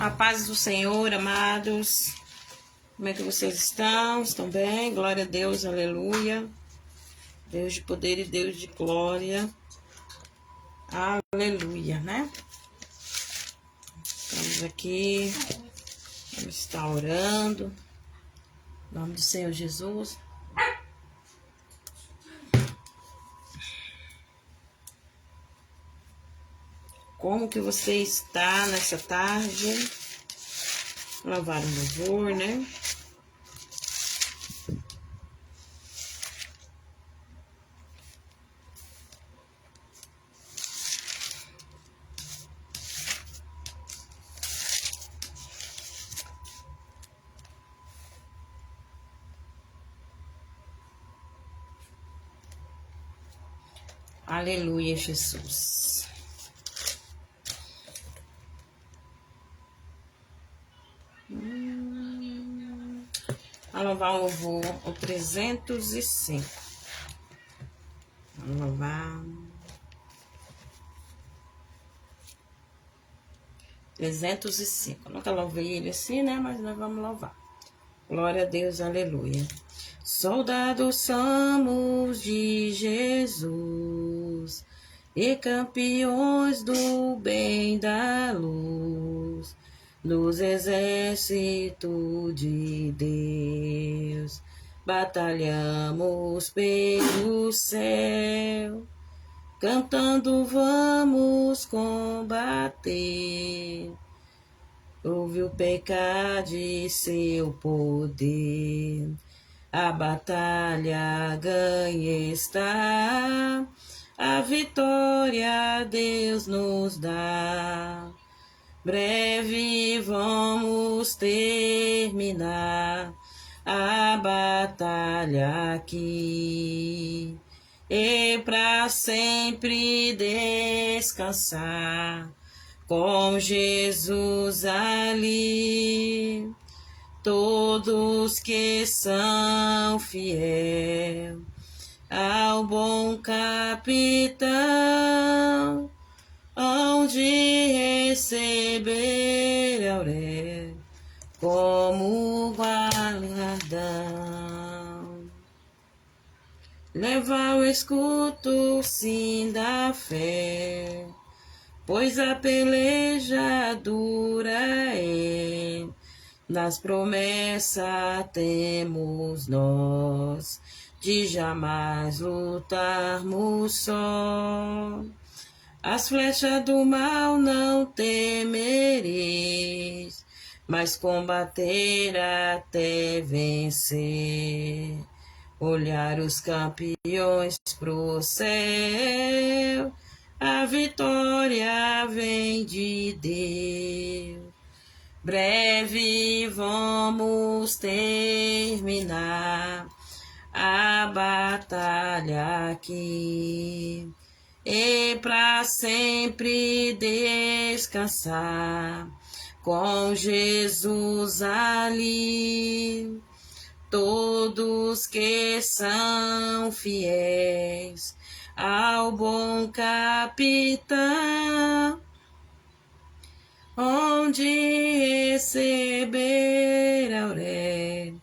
A paz do Senhor, amados. Como é que vocês estão? Estão bem? Glória a Deus, aleluia. Deus de poder e Deus de glória. Aleluia, né? Estamos aqui. Vamos estar orando. Em nome do Senhor Jesus. Como que você está nessa tarde? Louvar o louvor, né? Aleluia, Jesus. Vamos louvar o louvor, o 305. Vamos louvar. 305. Nunca louvei ele assim, né? Mas nós vamos louvar. Glória a Deus, aleluia. Soldados somos de Jesus e campeões do bem da luz, nos exércitos de Deus, batalhamos pelo céu, cantando vamos combater. Ouve o pecado e seu poder, a batalha ganha está, a vitória Deus nos dá. Breve vamos terminar a batalha aqui, e para sempre descansar com Jesus ali. Todos que são fiel ao bom capitão, onde receber aurélia como galardão. Leva o escudo sim da fé, pois a peleja dura é. Nas promessas temos nós, de jamais lutarmos só. As flechas do mal não temereis, mas combater até vencer. Olhar os campeões pro céu, a vitória vem de Deus. Breve vamos terminar a batalha aqui, e para sempre descansar com Jesus ali. Todos que são fiéis ao bom capitão, onde receber aurélia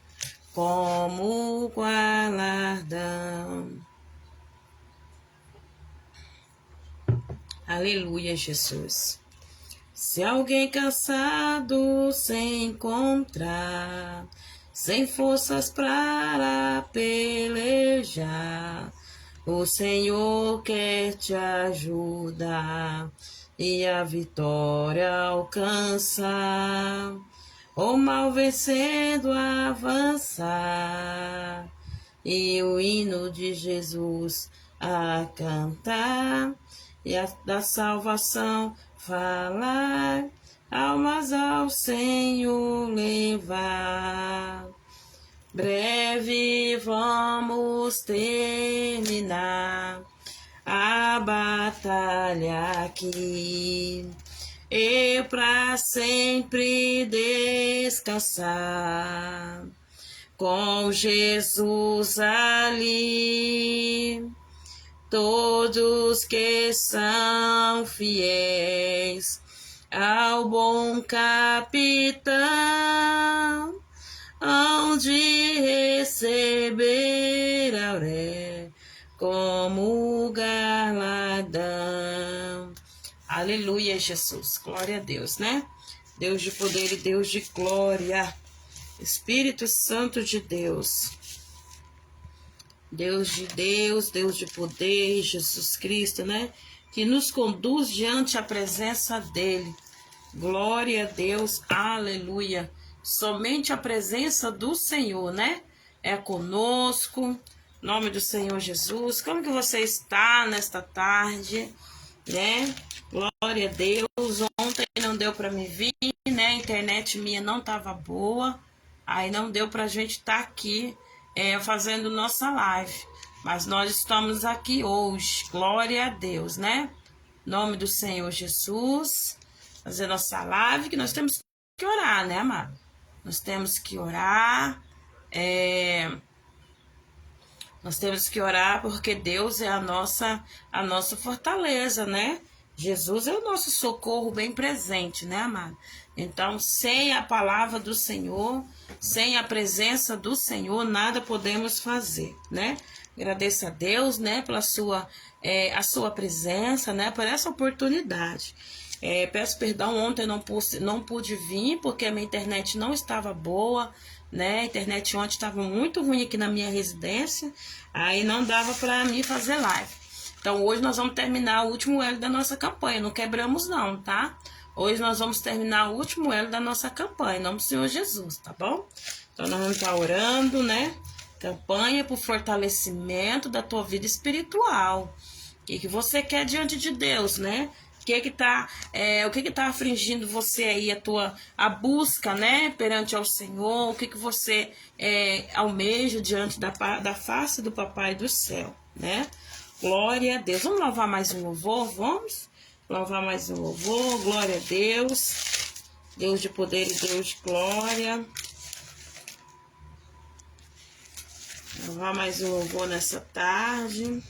como galardão. Aleluia, Jesus. Se alguém cansado se encontrar, sem forças para pelejar, o Senhor quer te ajudar e a vitória alcançar, o mal vencendo avançar, e o hino de Jesus a cantar, e a da salvação falar, almas ao Senhor levar. Breve vamos terminar a batalha aqui, e para sempre descansar com Jesus ali. Todos que são fiéis ao bom capitão, onde receber aurélia como galardão. Aleluia, Jesus. Glória a Deus, né? Deus de poder e Deus de glória. Espírito Santo de Deus. Deus de Deus, Deus de poder, Jesus Cristo, né? Que nos conduz diante a presença dele. Glória a Deus, aleluia. Somente a presença do Senhor, né? É conosco. Em nome do Senhor Jesus. Como que você está nesta tarde, né? Glória a Deus. Ontem não deu para me vir, né? A internet minha não estava boa. Aí não deu para a gente estar aqui fazendo nossa live. Mas nós estamos aqui hoje. Glória a Deus, né? Em nome do Senhor Jesus. Fazer nossa live, que nós temos que orar, né, amado? Nós temos que orar. Nós temos que orar porque Deus é a nossa fortaleza, né? Jesus é o nosso socorro bem presente, né, amado? Então, sem a palavra do Senhor, sem a presença do Senhor, nada podemos fazer, né? Agradeço a Deus, né, pela a sua presença, né, por essa oportunidade. Peço perdão, ontem não pude vir porque a minha internet não estava boa, né? A internet ontem estava muito ruim aqui na minha residência, aí não dava para mim fazer live. Então hoje nós vamos terminar o último elo da nossa campanha, não quebramos não, tá? Hoje nós vamos terminar o último elo da nossa campanha, em nome do Senhor Jesus, tá bom? Então nós vamos estar orando, né? Campanha por fortalecimento da tua vida espiritual. O que você quer diante de Deus, né? O que tá afligindo você aí, a busca, né, perante ao Senhor? O que você almeja diante da face do Papai do céu, né? Glória a Deus. Vamos louvar mais um louvor? Vamos louvar mais um louvor. Glória a Deus. Deus de poder e Deus de glória. Louvar mais um louvor nessa tarde.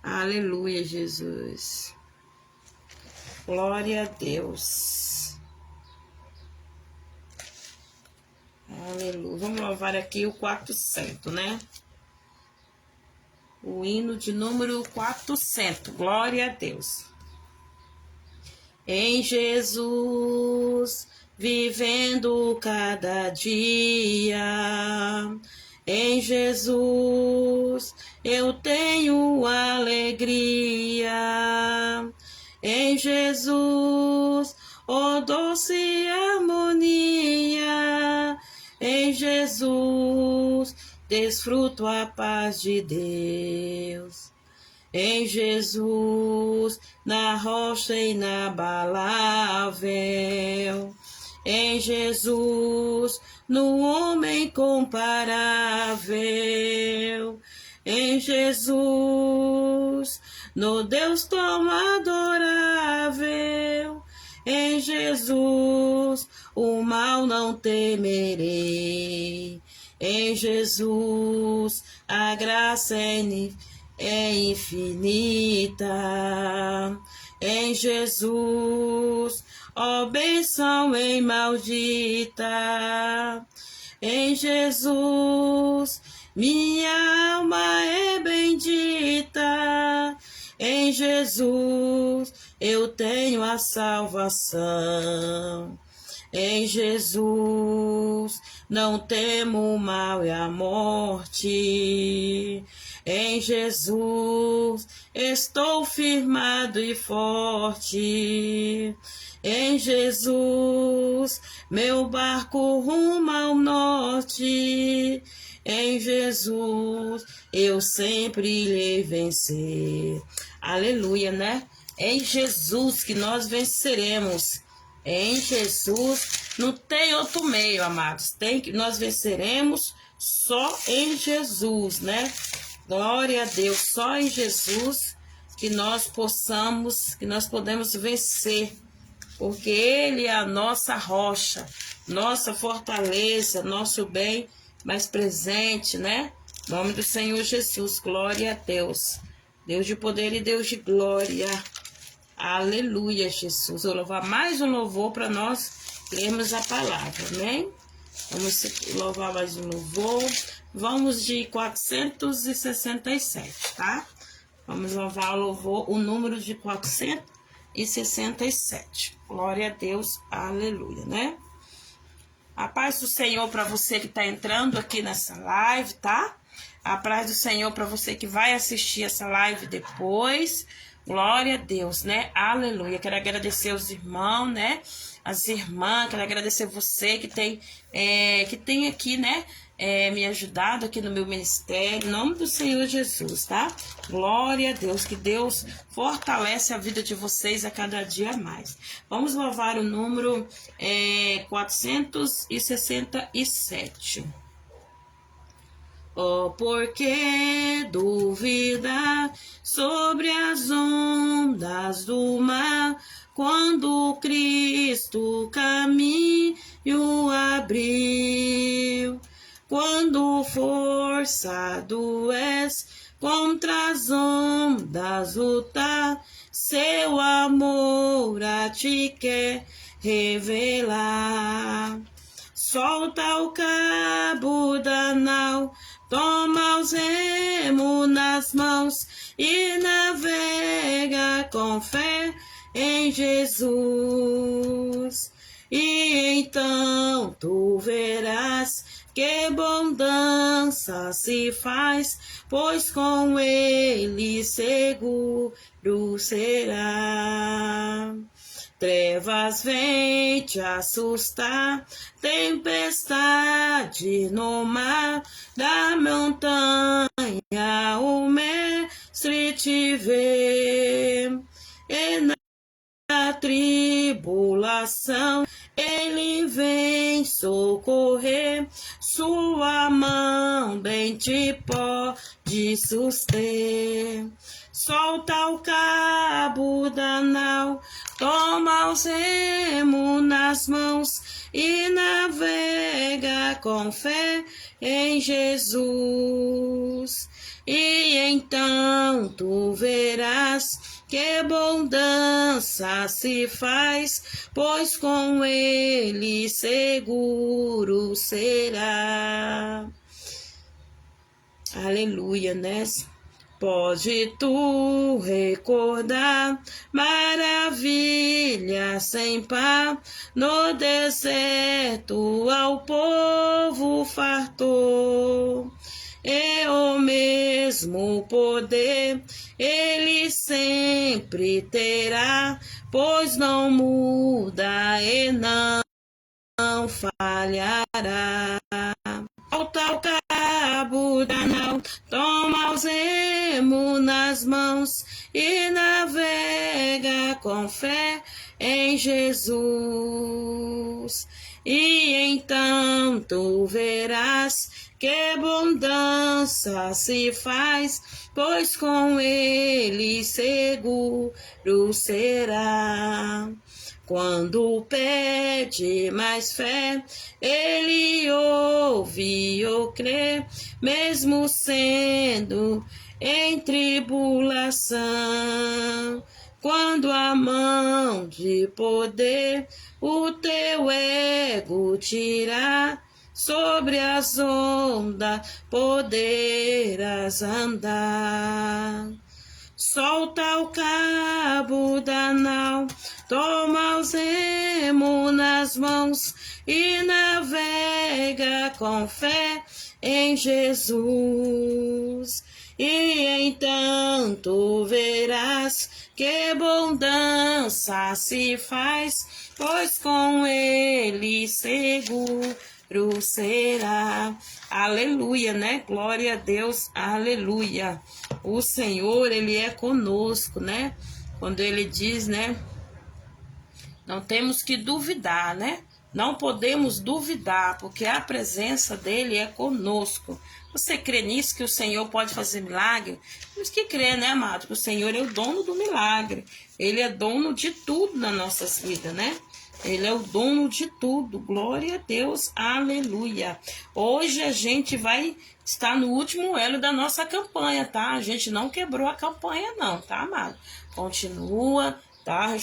Aleluia, Jesus. Glória a Deus. Aleluia. Vamos louvar aqui o 400, né? O hino de número 400. Glória a Deus. Em Jesus, vivendo cada dia. Em Jesus, eu tenho alegria. Em Jesus, oh doce harmonia. Em Jesus, desfruto a paz de Deus. Em Jesus, na rocha inabalável. Em Jesus, no homem comparável. Em Jesus, no Deus tão adorável. Em Jesus, o mal não temerei. Em Jesus, a graça é infinita. Em Jesus, ó bênção em maldita. Em Jesus, minha alma é bendita. Em Jesus, eu tenho a salvação. Em Jesus, não temo o mal e a morte. Em Jesus, estou firmado e forte. Em Jesus, meu barco rumo ao norte. Em Jesus, eu sempre irei vencer. Aleluia, né? É em Jesus que nós venceremos. Em Jesus, não tem outro meio, amados. Nós venceremos só em Jesus, né? Glória a Deus, só em Jesus que nós podemos vencer, porque Ele é a nossa rocha, nossa fortaleza, nosso bem mais presente, né? Em nome do Senhor Jesus, glória a Deus. Deus de poder e Deus de glória. Aleluia, Jesus. Eu vou louvar mais um louvor para nós lermos a palavra, amém? Vamos louvar mais um louvor. Vamos de 467, tá? Vamos louvar o número de 467. Glória a Deus, aleluia, né? A paz do Senhor para você que está entrando aqui nessa live, tá? A paz do Senhor para você que vai assistir essa live depois. Glória a Deus, né? Aleluia. Quero agradecer os irmãos, né? As irmãs, quero agradecer você que tem aqui, né? Me ajudado aqui no meu ministério, em nome do Senhor Jesus, tá? Glória a Deus, que Deus fortalece a vida de vocês a cada dia mais. Vamos louvar o número 467. Oh, porque duvida sobre as ondas do mar, quando Cristo caminho abriu, quando forçado és contra as ondas lutar, seu amor a ti quer revelar. Solta o cabo da nau, toma os remos nas mãos e navega com fé em Jesus. E então tu verás que abundância se faz, pois com ele seguro será. Trevas vem te assustar, tempestade no mar, da montanha o mestre te vê. E na tribulação ele vem socorrer, sua mão bem te pode suster. Solta o cabo da nau, toma os remos nas mãos e navega com fé em Jesus. E então tu verás que abundância se faz, pois com ele seguro será. Aleluia, né? Pode tu recordar maravilha sem par, no deserto ao povo fartou. E o mesmo poder ele sempre terá, pois não muda e não falhará. Solta o cabo da nau, toma os remos nas mãos e navega com fé em Jesus. E então tu verás que abundância se faz, pois com ele seguro será. Quando pede mais fé, ele ouve ou crê, mesmo sendo em tribulação. Quando a mão de poder o teu ego tirar, sobre as ondas poderás andar. Solta o cabo da nau, toma os remos nas mãos e navega com fé em Jesus. E então tu verás que abundância se faz, pois com ele seguro será. Aleluia, né? Glória a Deus, aleluia. O Senhor, ele é conosco, né? Quando ele diz, né? Não temos que duvidar, né? Não podemos duvidar, porque a presença dele é conosco. Você crê nisso, que o Senhor pode fazer milagre? Temos que crer, né, amado? Que o Senhor é o dono do milagre. Ele é dono de tudo nas nossas vidas, né? Ele é o dono de tudo. Glória a Deus. Aleluia. Hoje a gente vai estar no último elo da nossa campanha, tá? A gente não quebrou a campanha não, tá, amado? Continua tá?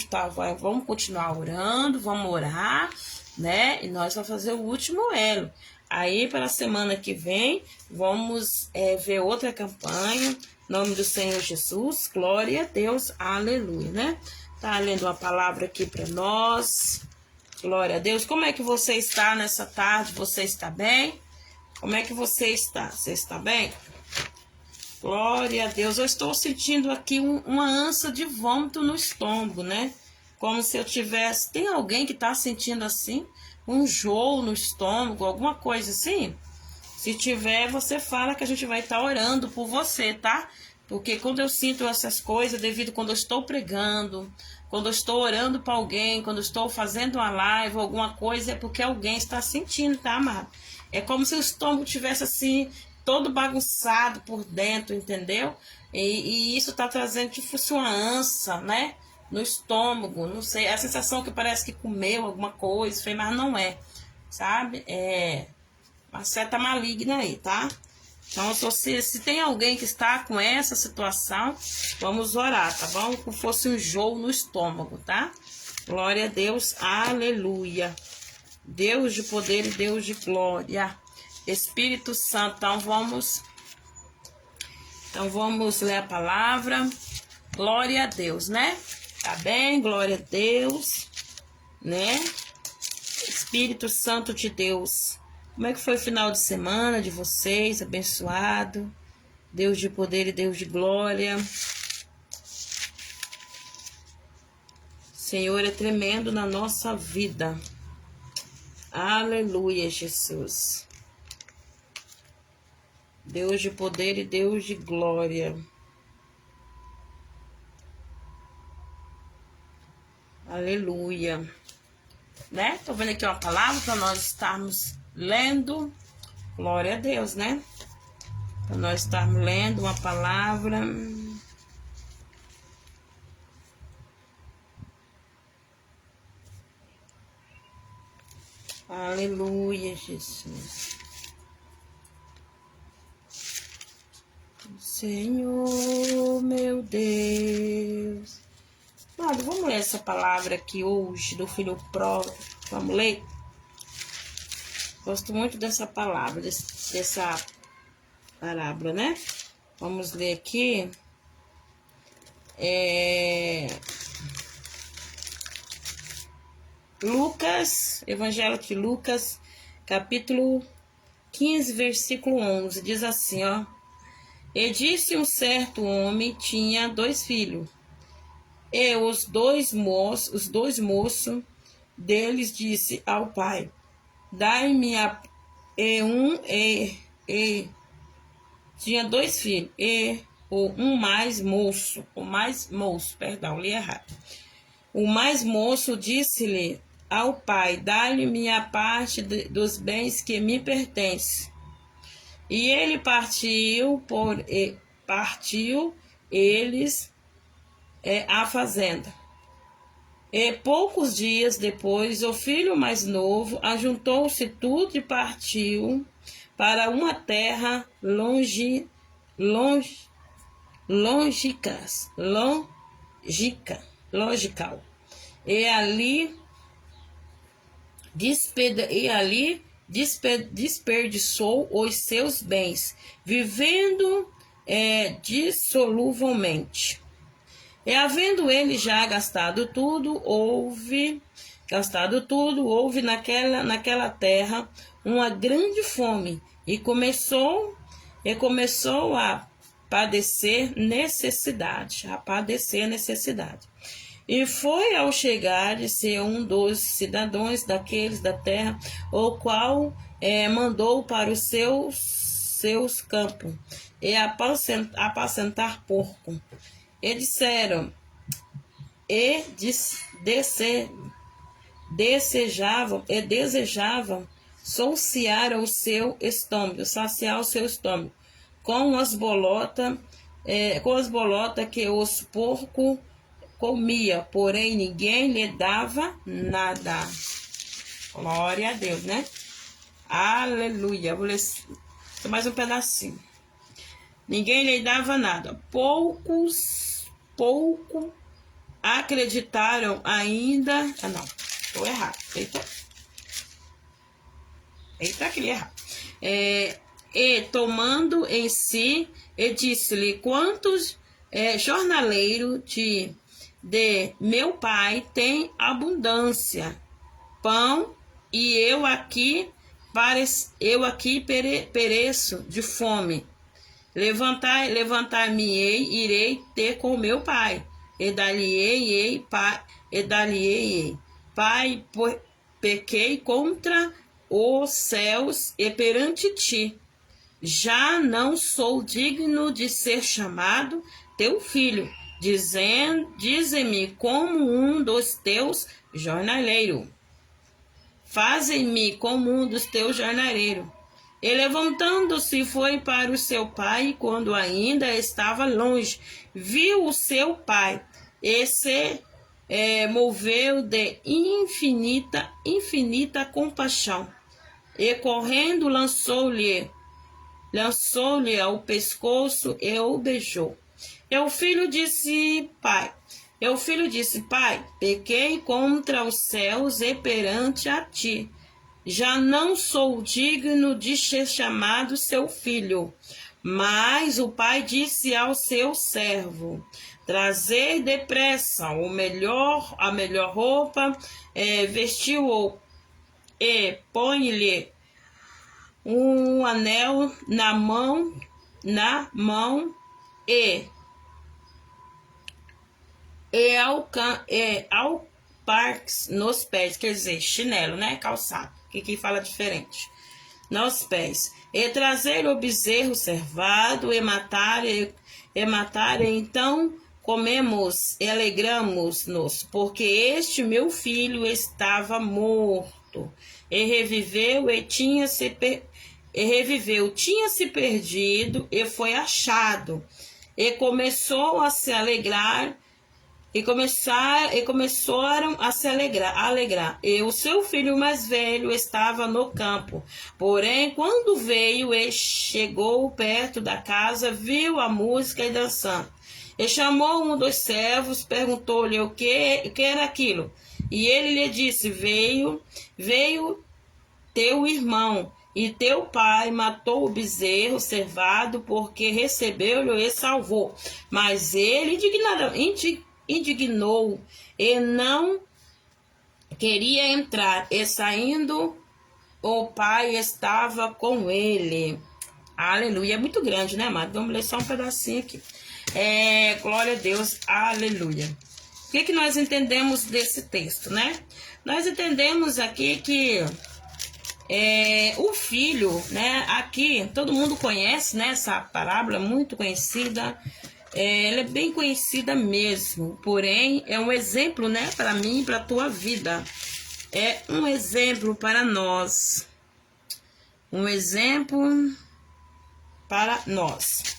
Vamos continuar orando, vamos orar, né? E nós vamos fazer o último elo. Aí, para a semana que vem, vamos ver outra campanha. Em nome do Senhor Jesus, glória a Deus, aleluia, né? Tá lendo uma palavra aqui para nós. Glória a Deus. Como é que você está nessa tarde? Você está bem? Como é que você está? Você está bem? Glória a Deus. Eu estou sentindo aqui uma ânsia de vômito no estômago, né? Como se eu tivesse... Tem alguém que está sentindo assim? Um enjoo no estômago, alguma coisa assim? Se tiver, você fala que a gente vai estar orando por você, tá? Porque quando eu sinto essas coisas, devido quando eu estou pregando, quando eu estou orando para alguém, quando eu estou fazendo uma live, alguma coisa, é porque alguém está sentindo, tá, amado? É como se o estômago tivesse assim, todo bagunçado por dentro, entendeu? E isso tá trazendo tipo uma ânsia, né? No estômago, não sei, a sensação que parece que comeu alguma coisa, mas não é, sabe? É uma seta maligna aí, tá? Então, se tem alguém que está com essa situação, vamos orar, tá bom? Como fosse um enjoo no estômago, tá? Glória a Deus, aleluia. Deus de poder e Deus de glória. Espírito Santo, então vamos ler a palavra. Glória a Deus, né? Tá bem? Glória a Deus, né? Espírito Santo de Deus. Como é que foi o final de semana de vocês? Abençoado. Deus de poder e Deus de glória. Senhor é tremendo na nossa vida. Aleluia, Jesus. Deus de poder e Deus de glória. Aleluia. Né? Tô vendo aqui uma palavra para nós estarmos lendo. Glória a Deus, né? Para nós estarmos lendo uma palavra. Aleluia, Jesus. Senhor, meu Deus. Mano, vamos ler essa palavra aqui hoje do Filho Pródigo. Vamos ler? Gosto muito dessa palavra, dessa parábola, né? Vamos ler aqui. Lucas, Evangelho de Lucas, capítulo 15, versículo 11. Diz assim, ó. E disse um certo homem, tinha 2 filhos. E os dois moços deles disse ao pai: dai-me tinha 2 filhos, e o mais moço, li errado. O mais moço disse-lhe ao pai: dai-me a parte dos bens que me pertencem. E ele partiu eles a fazenda. E poucos dias depois, o filho mais novo ajuntou-se tudo e partiu para uma terra longical. E ali desperdiçou os seus bens, vivendo dissoluvelmente. E havendo ele já gastado tudo, houve naquela terra uma grande fome, e começou a padecer necessidade. E foi ao chegar-se um dos cidadãos daqueles da terra, o qual mandou para os seus campos e apacentar porco. E disseram, desejavam saciar o seu estômago com as bolotas que os porcos comia, porém ninguém lhe dava nada. Glória a Deus, né? Aleluia. Vou ler mais um pedacinho. Ninguém lhe dava nada. Pouco acreditaram ainda... Ah, não, estou errado. Eita, que li errado. E tomando em si, e disse-lhe, quantos jornaleiros de meu pai tem abundância, pão, e eu aqui pereço de fome. Levantar-me-ei, irei ter com meu pai, e dar-lhe-ei, pai, pequei contra os céus e perante ti. Já não sou digno de ser chamado teu filho. Dize-me como um dos teus jornaleiros. Faze-me como um dos teus jornaleiros. E levantando-se foi para o seu pai, quando ainda estava longe, viu o seu pai e se moveu de infinita compaixão. E correndo lançou-lhe ao pescoço e o beijou. E o filho disse, pai, pequei contra os céus e perante a ti. Já não sou digno de ser chamado seu filho. Mas o pai disse ao seu servo, trazer depressa a melhor roupa, vestiu-o e põe-lhe um anel na mão e alparques nos pés, quer dizer, chinelo, né? Calçado, que aqui fala diferente. Nos pés. E trazer o bezerro cevado e matar, então comemos e alegramos-nos, porque este meu filho estava morto e reviveu tinha se perdido e foi achado. E começou a se alegrar e começaram a se alegrar. E o seu filho mais velho estava no campo. Porém, quando veio e chegou perto da casa, viu a música e dançando. E chamou um dos servos, perguntou-lhe o que era aquilo. E ele lhe disse, veio teu irmão, e teu pai matou o bezerro cevado, porque recebeu-lhe e salvou. Mas ele indignou e não queria entrar, e saindo o pai estava com ele. Aleluia. É muito grande, né, amado? Vamos ler só um pedacinho aqui. Glória a Deus. Aleluia. O que nós entendemos desse texto, né? Nós entendemos aqui que o filho, né? Aqui todo mundo conhece, né? Essa parábola muito conhecida. Ela é bem conhecida mesmo, porém é um exemplo, né, para mim e para a tua vida. É um exemplo para nós. Um exemplo para nós.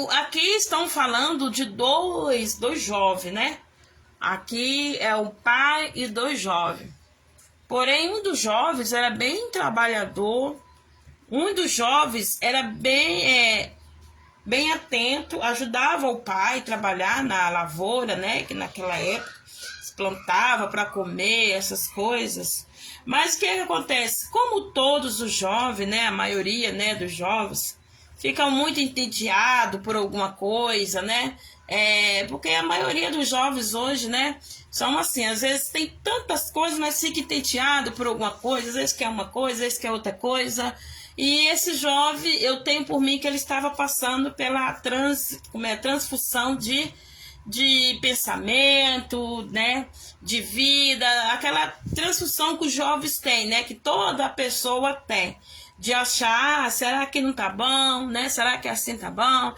Aqui estão falando de dois jovens, né? Aqui é o pai e dois jovens. Porém, um dos jovens era bem trabalhador. Um dos jovens era bem atento, ajudava o pai a trabalhar na lavoura, né? Que naquela época se plantava para comer, essas coisas. Mas o que acontece? Como todos os jovens, né? A maioria, né, dos jovens ficam muito entediados por alguma coisa, né? Porque a maioria dos jovens hoje, né, são assim, às vezes tem tantas coisas, mas fica entediado por alguma coisa, às vezes quer uma coisa, às vezes quer outra coisa. E esse jovem, eu tenho por mim que ele estava passando pela transfusão de pensamento, né, de vida, aquela transfusão que os jovens têm, né, que toda pessoa tem, de achar, será que não tá bom, né, será que assim tá bom,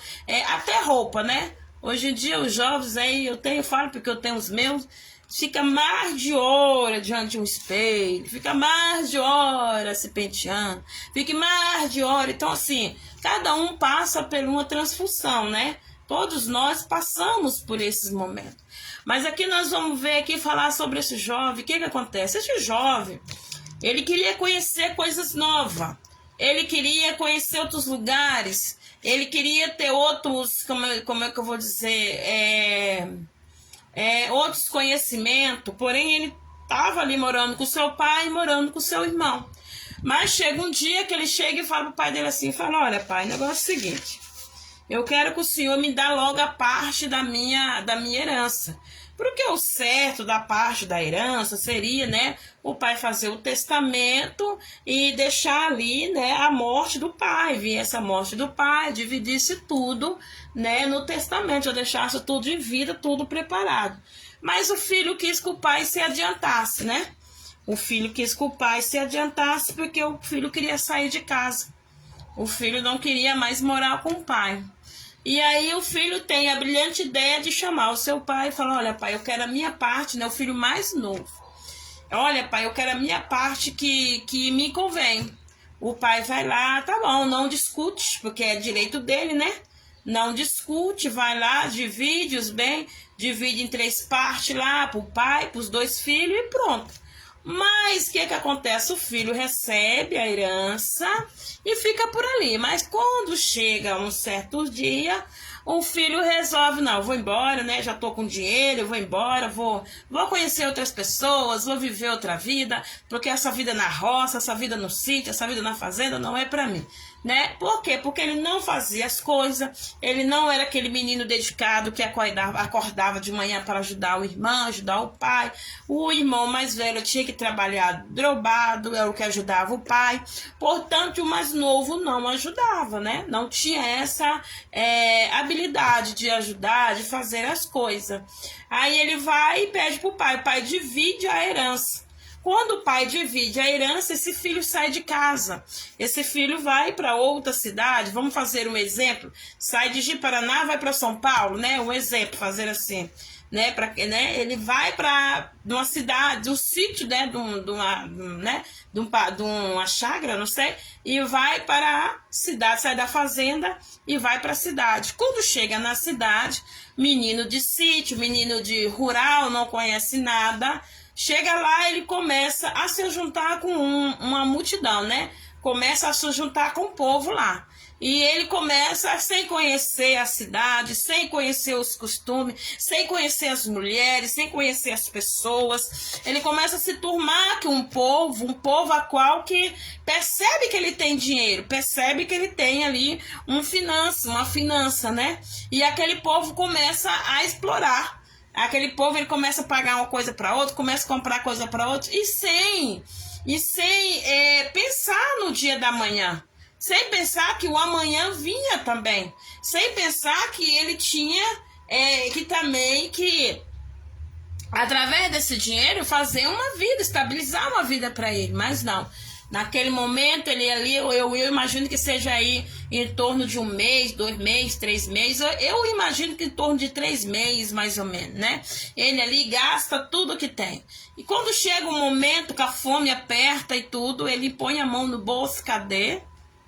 até roupa, né, hoje em dia os jovens aí, eu falo porque eu tenho os meus, fica mais de hora diante de um espelho, fica mais de hora se penteando, fica mais de hora, então assim, cada um passa por uma transfusão, né? Todos nós passamos por esses momentos. Mas aqui nós vamos ver aqui, falar sobre esse jovem, o que acontece? Esse jovem, ele queria conhecer coisas novas, ele queria conhecer outros lugares, ele queria ter outros, como é que eu vou dizer, outros conhecimentos, porém ele estava ali morando com seu pai e morando com seu irmão. Mas chega um dia que ele chega e fala pro pai dele assim, fala, olha pai, o negócio é o seguinte, eu quero que o senhor me dá logo a parte da minha herança. Porque o certo da parte da herança seria, né, o pai fazer o testamento e deixar ali, né, a morte do pai. Viesse a morte do pai, dividisse tudo, né, no testamento, já deixasse tudo em vida, tudo preparado. Mas o filho quis que o pai se adiantasse, né? O filho quis que o pai se adiantasse porque o filho queria sair de casa. O filho não queria mais morar com o pai. E aí o filho tem a brilhante ideia de chamar o seu pai e falar, olha pai, eu quero a minha parte, né? O filho mais novo. Olha pai, eu quero a minha parte que me convém. O pai vai lá, tá bom, não discute, porque é direito dele, né? Não discute, vai lá, divide os bens, divide em 3 partes lá, pro pai, pros 2 filhos e pronto. Mas o que acontece? O filho recebe a herança e fica por ali. Mas quando chega um certo dia, o filho resolve, não, vou embora, né? Já tô com dinheiro, eu vou embora, vou conhecer outras pessoas, vou viver outra vida, porque essa vida na roça, essa vida no sítio, essa vida na fazenda não é pra mim. Né? Por quê? Porque ele não fazia as coisas, ele não era aquele menino dedicado que acordava de manhã para ajudar o irmão, ajudar o pai. O irmão mais velho tinha que trabalhar drobado, era o que ajudava o pai. Portanto, o mais novo não ajudava, né? Não tinha essa habilidade de ajudar, de fazer as coisas. Aí ele vai e pede para o pai divide a herança. Quando o pai divide a herança, esse filho sai de casa. Esse filho vai para outra cidade. Vamos fazer um exemplo. Sai de Ji-Paraná, vai para São Paulo, né? Um exemplo, fazer assim. Né? Ele vai para uma cidade, um sítio, né? De uma chácara, não sei. E vai para a cidade, sai da fazenda e vai para a cidade. Quando chega na cidade, menino de sítio, menino de rural, não conhece nada. Chega lá, ele começa a se juntar com uma multidão, né? Começa a se juntar com o povo lá. E ele começa sem conhecer a cidade, sem conhecer os costumes, sem conhecer as mulheres, sem conhecer as pessoas. Ele começa a se turmar com um povo a qual que percebe que ele tem dinheiro, percebe que ele tem ali uma finança, né? E aquele povo começa a explorar. Aquele povo, ele começa a pagar uma coisa para outro, começa a comprar coisa para outro, e sem pensar no dia da manhã, sem pensar que o amanhã vinha também, sem pensar que ele tinha que através desse dinheiro fazer uma vida, estabilizar uma vida para ele, mas não. Naquele momento, ele ali, eu imagino que seja aí em torno de 1 mês, 2 meses, 3 meses. Eu imagino que em torno de 3 meses, mais ou menos, né? Ele ali gasta tudo que tem. E quando chega um momento que a fome aperta e tudo, ele põe a mão no bolso, cadê?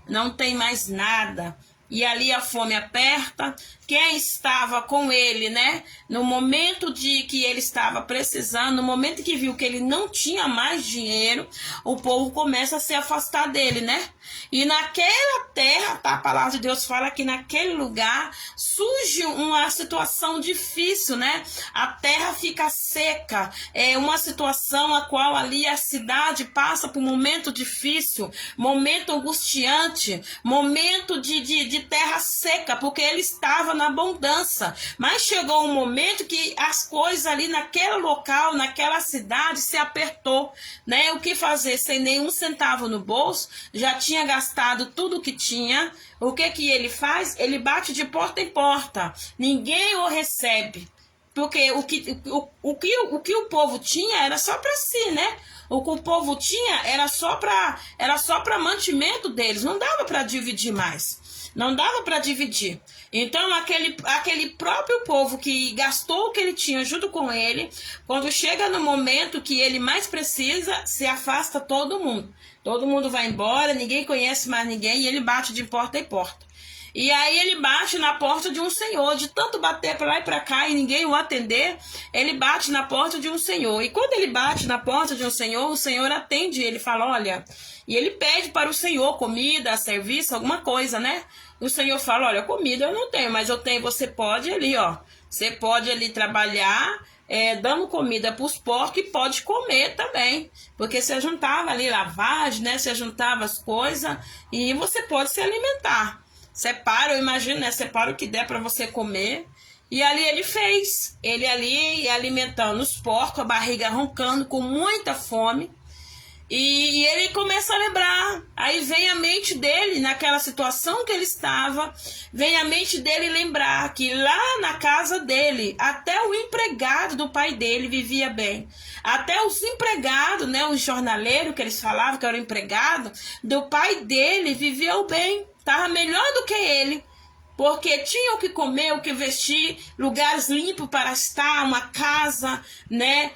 Não tem mais nada. E ali a fome aperta. Quem estava com ele, né? No momento de que ele estava precisando, no momento que viu que ele não tinha mais dinheiro, o povo começa a se afastar dele, né? E naquela terra, tá? A palavra de Deus fala que naquele lugar surge uma situação difícil, né? A terra fica seca. É uma situação a qual ali a cidade passa por um momento difícil, momento angustiante, momento de terra seca, porque ele estava na abundância, mas chegou um momento que as coisas ali naquele local, naquela cidade se apertou, né? O que fazer? Sem nenhum centavo no bolso, já tinha gastado tudo que tinha. O que ele faz? Ele bate de porta em porta, ninguém o recebe, porque o que o povo tinha era só para si, né? O que o povo tinha era só para mantimento deles, não dava para dividir mais. Não dava para dividir. Então, aquele próprio povo que gastou o que ele tinha junto com ele, quando chega no momento que ele mais precisa, se afasta todo mundo. Todo mundo vai embora, ninguém conhece mais ninguém e ele bate de porta em porta. E aí ele bate na porta de um senhor, de tanto bater para lá e para cá e ninguém o atender, ele bate na porta de um senhor. E quando ele bate na porta de um senhor, o senhor atende ele, fala, olha... E ele pede para o senhor comida, serviço, alguma coisa, né? O senhor fala, olha, comida eu não tenho, mas eu tenho, você pode ali, ó. Você pode ali trabalhar, dando comida para os porcos, e pode comer também, porque você juntava ali lavagem, né? Você juntava as coisas e você pode se alimentar. Separa, eu imagino, né? Separa o que der para você comer. E ali ele fez, ele ali alimentando os porcos, a barriga roncando, com muita fome. E ele começa a lembrar, aí vem a mente dele, naquela situação que ele estava, vem a mente dele lembrar que lá na casa dele, até o empregado do pai dele vivia bem. Até os empregados, né, os jornaleiros que eles falavam que era o empregado, do pai dele viviam bem, estava melhor do que ele. Porque tinha o que comer, o que vestir, lugares limpos para estar, uma casa, né?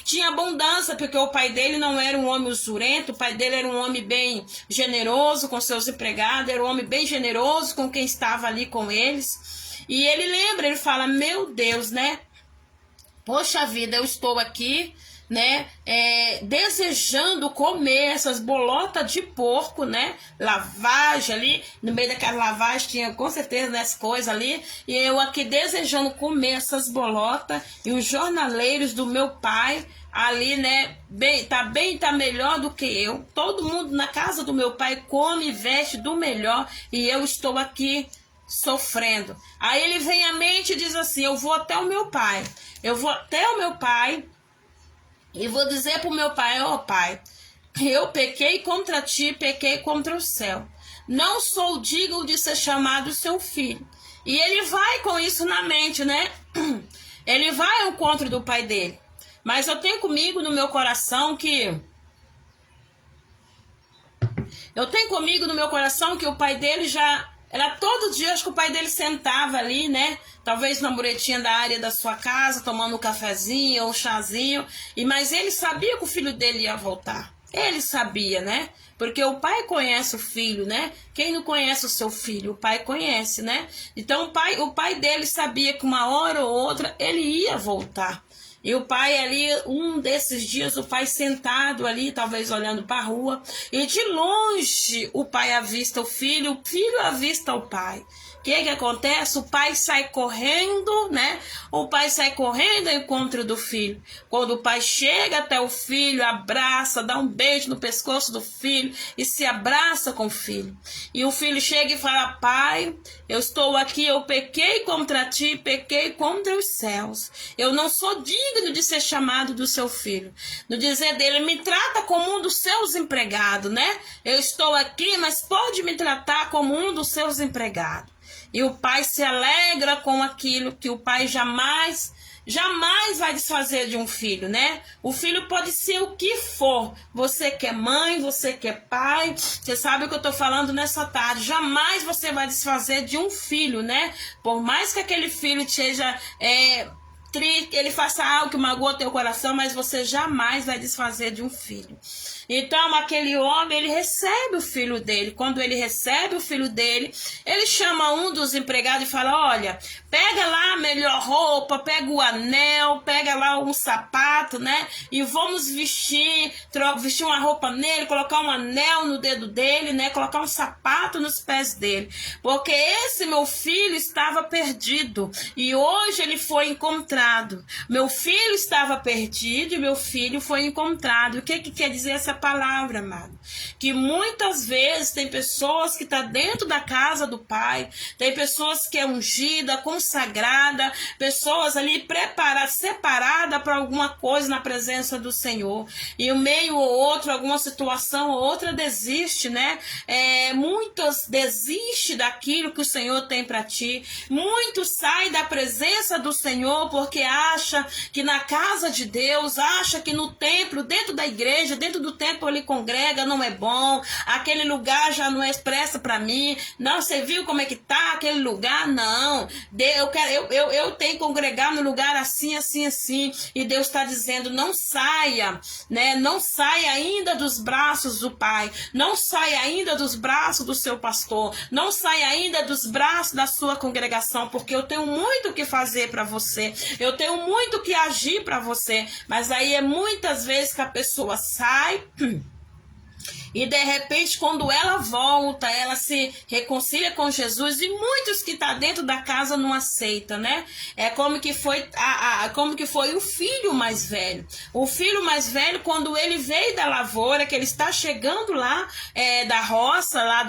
Tinha abundância, porque o pai dele não era um homem usurento, o pai dele era um homem bem generoso com seus empregados, era um homem bem generoso com quem estava ali com eles. E ele lembra, ele fala, meu Deus, né? Poxa vida, eu estou aqui, né, desejando comer essas bolotas de porco, né, lavagem ali, no meio daquela lavagem tinha com certeza, né, as coisas ali, e eu aqui desejando comer essas bolotas, e os jornaleiros do meu pai ali, né, tá melhor do que eu, todo mundo na casa do meu pai come e veste do melhor, e eu estou aqui sofrendo. Aí ele vem à mente e diz assim, eu vou até o meu pai, e vou dizer para o meu pai, ó pai, eu pequei contra ti, pequei contra o céu. Não sou digno de ser chamado seu filho. E ele vai com isso na mente, né? Ele vai ao encontro do pai dele. Mas eu tenho comigo no meu coração que... o pai dele já... Era todo dia, acho que o pai dele sentava ali, né? Talvez na muretinha da área da sua casa, tomando um cafezinho ou um chazinho. Mas ele sabia que o filho dele ia voltar. Ele sabia, né? Porque o pai conhece o filho, né? Quem não conhece o seu filho? O pai conhece, né? Então o pai dele sabia que uma hora ou outra ele ia voltar. E o pai ali, um desses dias, o pai sentado ali, talvez olhando para a rua, e de longe o pai avista o filho avista o pai. O que acontece? O pai sai correndo, né? O pai sai correndo ao encontro do filho. Quando o pai chega até o filho, abraça, dá um beijo no pescoço do filho e se abraça com o filho. E o filho chega e fala, pai, eu estou aqui, eu pequei contra ti, pequei contra os céus. Eu não sou digno de ser chamado do seu filho. No dizer dele, me trata como um dos seus empregados, né? Eu estou aqui, mas pode me tratar como um dos seus empregados. E o pai se alegra com aquilo que o pai jamais vai desfazer de um filho, né? O filho pode ser o que for. Você que é mãe, você que é pai, você sabe o que eu tô falando nessa tarde. Jamais você vai desfazer de um filho, né? Por mais que aquele filho seja... ele faça algo que magoa teu coração, mas você jamais vai desfazer de um filho. Então aquele homem, ele recebe o filho dele. Quando ele recebe o filho dele, ele chama um dos empregados e fala, olha, pega lá a melhor roupa, pega o anel, pega lá um sapato, né? E vamos vestir uma roupa nele, colocar um anel no dedo dele, né? Colocar um sapato nos pés dele. Porque esse meu filho estava perdido e hoje ele foi encontrado. Meu filho estava perdido e meu filho foi encontrado. O que quer dizer essa palavra, amado? Que muitas vezes tem pessoas que estão dentro da casa do Pai, tem pessoas que é ungida, consagrada, pessoas ali preparadas, separadas para alguma coisa na presença do Senhor. E um meio ou outro, alguma situação ou outra desiste, né? Muitos desistem daquilo que o Senhor tem para ti. Muitos saem da presença do Senhor porque acha que na casa de Deus, acha que no templo, dentro da igreja, dentro do templo ele congrega, não é bom, aquele lugar já não é expresso para mim, não, você viu como é que tá aquele lugar? Não, eu tenho que congregar no lugar assim, assim, assim, e Deus está dizendo, não saia, né, não saia ainda dos braços do Pai, não saia ainda dos braços do seu pastor, não saia ainda dos braços da sua congregação, porque eu tenho muito o que fazer para você, eu tenho muito o que agir para você, mas aí é muitas vezes que a pessoa sai E de repente, quando ela volta, ela se reconcilia com Jesus, e muitos que estão dentro da casa não aceitam, né? É como que foi, como que foi o filho mais velho. O filho mais velho, quando ele veio da lavoura, que ele está chegando lá da roça, lá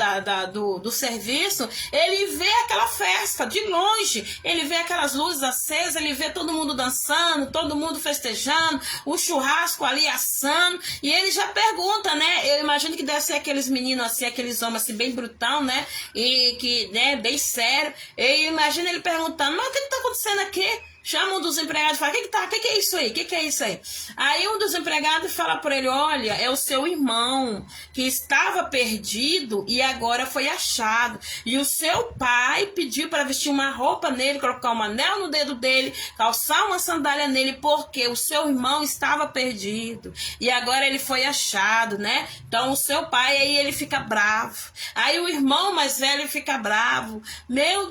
do serviço, ele vê aquela festa de longe, ele vê aquelas luzes acesas, ele vê todo mundo dançando, todo mundo festejando, o churrasco ali assando, e ele já pergunta, né? Eu imagino que deve ser aqueles meninos assim, aqueles homens assim, bem brutão, né? E que, né, bem sério. E imagina ele perguntando, mas o que está acontecendo aqui? Chama um dos empregados e fala, que é isso aí? Que é isso aí? Aí um dos empregados fala para ele, olha, é o seu irmão que estava perdido e agora foi achado. E o seu pai pediu para vestir uma roupa nele, colocar um anel no dedo dele, calçar uma sandália nele, porque o seu irmão estava perdido e agora ele foi achado, né? Então o seu pai, aí ele fica bravo. Aí o irmão mais velho fica bravo.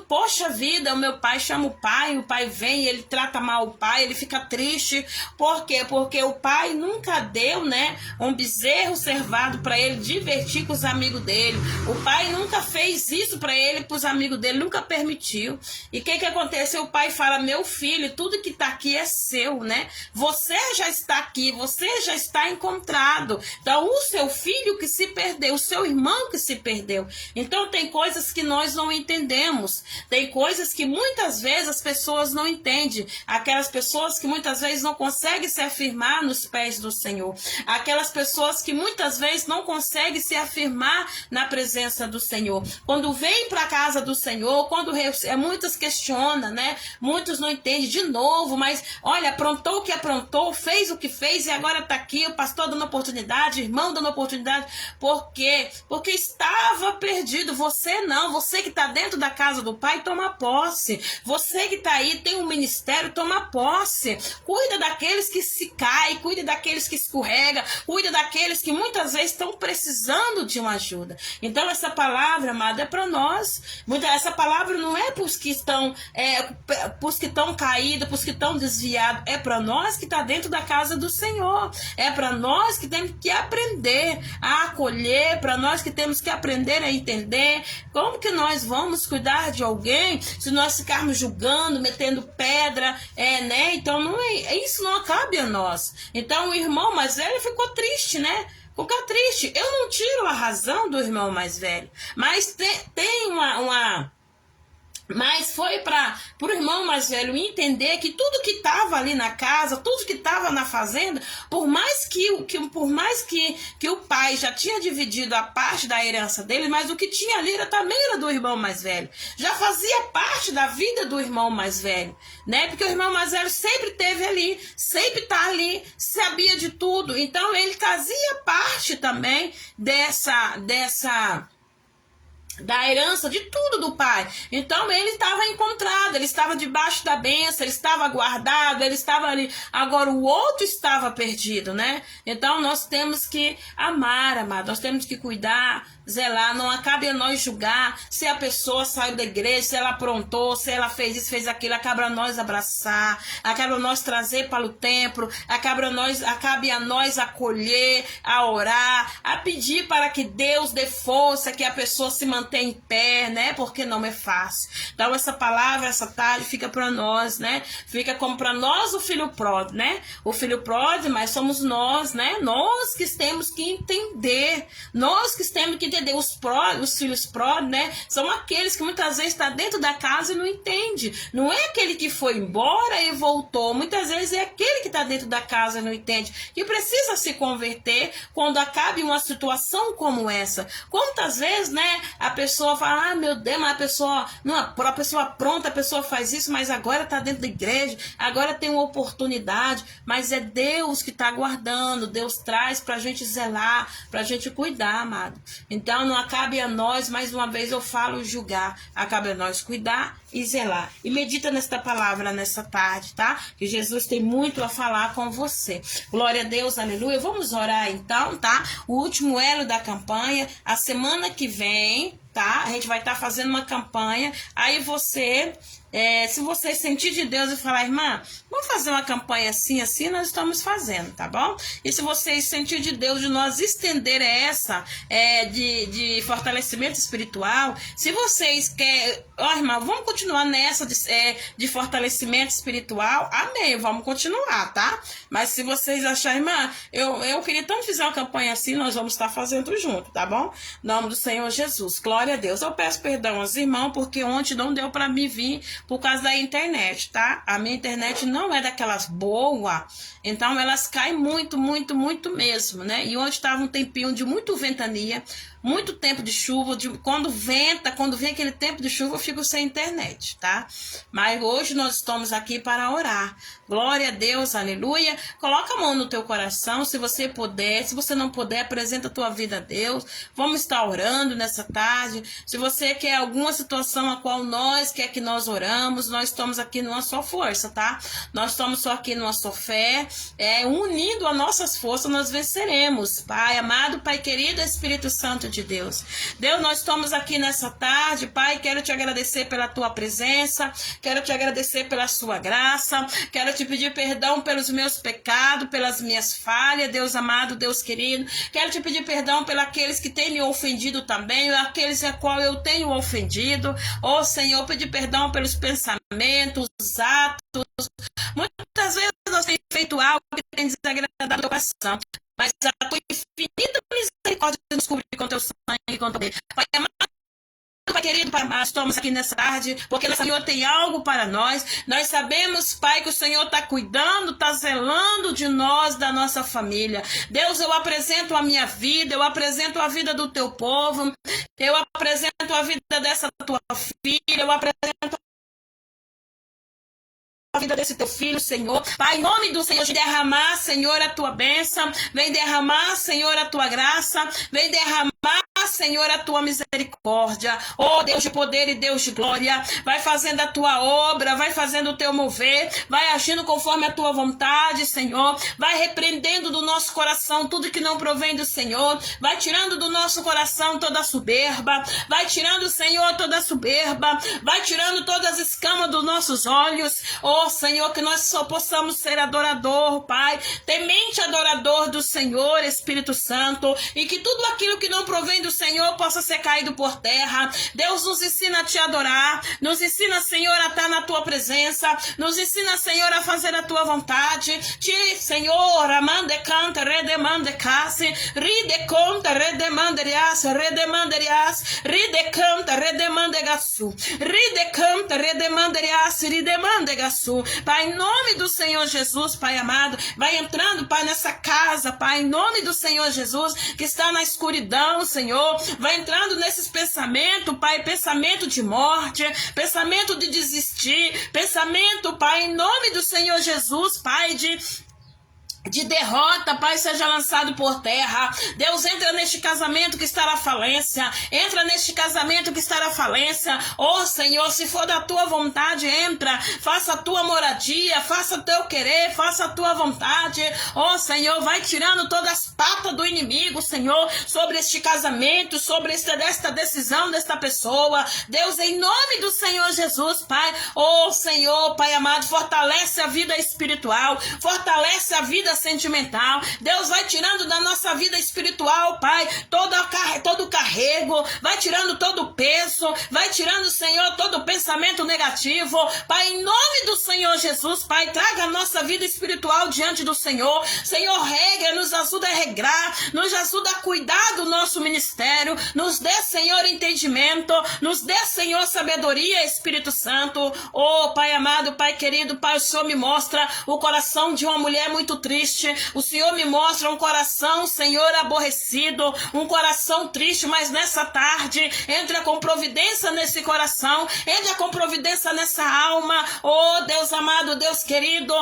Poxa vida, o meu pai chama o pai vem e ele trata mal o pai, ele fica triste. Por quê? Porque o pai nunca deu, né, um bezerro cevado para ele divertir com os amigos dele. O pai nunca fez isso para ele, para os amigos dele, nunca permitiu. E o que aconteceu? O pai fala, meu filho, tudo que está aqui é seu, né? Você já está aqui, você já está encontrado. Então, o seu filho que se perdeu, o seu irmão que se perdeu. Então, tem coisas que nós não entendemos. Tem coisas que muitas vezes as pessoas não entendem. Aquelas pessoas que muitas vezes não conseguem se afirmar nos pés do Senhor. Aquelas pessoas que muitas vezes não conseguem se afirmar na presença do Senhor. Quando vem para a casa do Senhor, quando muitos questionam, né? Muitos não entendem de novo, mas olha, aprontou o que aprontou, fez o que fez e agora está aqui, o pastor dando oportunidade, o irmão dando oportunidade. Por quê? Porque estava perdido. Você não, você que está dentro da casa do Pai, toma posse. Você que está aí, tem um ministério, toma posse. Cuida daqueles que se caem, cuida daqueles que escorregam, cuida daqueles que muitas vezes estão precisando de uma ajuda. Então essa palavra, amada, é para nós. Essa palavra não é para os que estão caídos, para os que estão desviados. É para nós que está dentro da casa do Senhor. É para nós que temos que aprender a acolher, para nós que temos que aprender a entender como que nós vamos cuidar de alguém se nós ficarmos julgando, metendo pedra, né? Então isso não cabe a nós. Então o irmão mais velho ficou triste, né? Ficou triste. Eu não tiro a razão do irmão mais velho, mas tem mas foi para o irmão mais velho entender que tudo que estava ali na casa, tudo que estava na fazenda, por mais que o pai já tinha dividido a parte da herança dele, mas o que tinha ali também era do irmão mais velho. Já fazia parte da vida do irmão mais velho, né? Porque o irmão mais velho sempre esteve ali, sempre está ali, sabia de tudo. Então ele fazia parte também da herança de tudo do pai. Então ele estava encontrado, ele estava debaixo da bênção, ele estava guardado, ele estava ali. Agora o outro estava perdido, né? Então nós temos que amar, amado, nós temos que cuidar, zelar. Não cabe a nós julgar se a pessoa saiu da igreja, se ela aprontou, se ela fez isso, fez aquilo. Cabe a nós abraçar, cabe a nós trazer para o templo, cabe a nós acolher, a orar, a pedir para que Deus dê força, que a pessoa se mantenha em pé, né? Porque não é fácil. Então essa palavra, essa tarde fica para nós, né? Fica como para nós o filho pródigo, né? O filho pródigo, mas somos nós, né? Nós que temos que entender. Nós que temos que entender. Os filhos pródigos, né? São aqueles que muitas vezes estão dentro da casa e não entende. Não é aquele que foi embora e voltou. Muitas vezes é aquele que está dentro da casa e não entende. Que precisa se converter quando acabe uma situação como essa. Quantas vezes, né? A pessoa fala, ah, meu Deus, mas a pessoa pronta, a pessoa faz isso, mas agora está dentro da igreja, agora tem uma oportunidade, mas é Deus que está guardando, Deus traz para a gente zelar, para a gente cuidar, amado. Então não cabe a nós, mais uma vez eu falo, julgar, cabe a nós cuidar e zelar. E medita nesta palavra nessa tarde, tá? Que Jesus tem muito a falar com você. Glória a Deus, aleluia. Vamos orar então, tá? O último elo da campanha, a semana que vem, tá? A gente vai estar fazendo uma campanha. Aí você, se você sentir de Deus e falar, irmã, vamos fazer uma campanha assim, assim, nós estamos fazendo, tá bom? E se vocês sentir de Deus de nós estender essa de fortalecimento espiritual, se vocês querem, irmã, vamos continuar nessa de fortalecimento espiritual, amém, vamos continuar, tá? Mas se vocês acharem, irmã, eu queria tanto fazer uma campanha assim, nós vamos estar fazendo junto, tá bom? Em nome do Senhor Jesus, glória a Deus. Eu peço perdão aos irmãos, porque ontem não deu para mim vir por causa da internet, tá? A minha internet não é daquelas boas, então elas caem muito, muito, muito mesmo, né? E ontem estava um tempinho de muito ventania, muito tempo de chuva, quando venta, quando vem aquele tempo de chuva, eu fico sem internet, tá? Mas hoje nós estamos aqui para orar. Glória a Deus, aleluia. Coloca a mão no teu coração, se você puder. Se você não puder, apresenta a tua vida a Deus. Vamos estar orando nessa tarde. Se você quer alguma situação a qual nós quer que nós oramos, nós estamos aqui numa só força, tá? Nós estamos só aqui numa só fé. Unindo as nossas forças, nós venceremos. Pai amado, Pai querido, Espírito Santo de Deus. Deus, nós estamos aqui nessa tarde, Pai, quero te agradecer pela tua presença, quero te agradecer pela sua graça, quero te pedir perdão pelos meus pecados, pelas minhas falhas, Deus amado, Deus querido, quero te pedir perdão pelos aqueles que têm me ofendido também, aqueles a qual eu tenho ofendido, Senhor, pedir perdão pelos pensamentos, atos, muitas vezes nós temos feito algo que tem desagradado o teu coração, mas a tua infinita misericórdia nos cobre com teu sangue e com teu poder. Pai amado, Pai querido, Pai amado, estamos aqui nessa tarde, porque o Senhor tem algo para nós. Nós sabemos, Pai, que o Senhor está cuidando, está zelando de nós, da nossa família. Deus, eu apresento a minha vida, eu apresento a vida do teu povo, eu apresento a vida dessa tua filha, eu apresento a vida desse teu filho, Senhor. Pai, em nome do Senhor, de derramar, Senhor, a tua bênção. Vem derramar, Senhor, a tua graça. Vem derramar, Senhor, a tua misericórdia. Deus de poder e Deus de glória. Vai fazendo a tua obra, vai fazendo o teu mover, vai agindo conforme a tua vontade, Senhor. Vai repreendendo do nosso coração tudo que não provém do Senhor. Vai tirando do nosso coração toda a soberba. Vai tirando, Senhor, toda a soberba. Vai tirando todas as escamas dos nossos olhos. Senhor, que nós só possamos ser adorador, Pai, temente adorador do Senhor, Espírito Santo, e que tudo aquilo que não provém do Senhor possa ser caído por terra. Deus, nos ensina a te adorar, nos ensina, Senhor, a estar na tua presença, nos ensina, Senhor, a fazer a tua vontade. Te, Senhor, amande canta, redemande case, ride conta, redemanderias, redemanderias, ride canta, redemande gasu, ride canta, redemanderias, redemande gasu. Pai, em nome do Senhor Jesus, Pai amado, vai entrando, Pai, nessa casa, Pai, em nome do Senhor Jesus, que está na escuridão, Senhor, vai entrando nesses pensamentos, Pai, pensamento de morte, pensamento de desistir, pensamento, Pai, em nome do Senhor Jesus, Pai, de derrota, Pai, seja lançado por terra. Deus, entra neste casamento que está na falência, entra neste casamento que está na falência. Senhor, se for da tua vontade, entra, faça a tua moradia, faça o teu querer, faça a tua vontade. Senhor, vai tirando todas as patas do inimigo, Senhor, sobre este casamento, sobre desta decisão desta pessoa. Deus, em nome do Senhor Jesus, Pai, Senhor, Pai amado, fortalece a vida espiritual, fortalece a vida sentimental. Deus, vai tirando da nossa vida espiritual, Pai, todo o carrego, vai tirando todo o peso, vai tirando, Senhor, todo o pensamento negativo. Pai, em nome do Senhor Jesus, Pai, traga a nossa vida espiritual diante do Senhor. Senhor, regra, nos ajuda a regrar, nos ajuda a cuidar do nosso ministério, nos dê, Senhor, entendimento, nos dê, Senhor, sabedoria, Espírito Santo. Pai amado, Pai querido, Pai, o Senhor me mostra o coração de uma mulher muito triste. O Senhor me mostra um coração, Senhor, aborrecido, um coração triste, mas nessa tarde, entra com providência nesse coração, entra com providência nessa alma. Deus amado, Deus querido,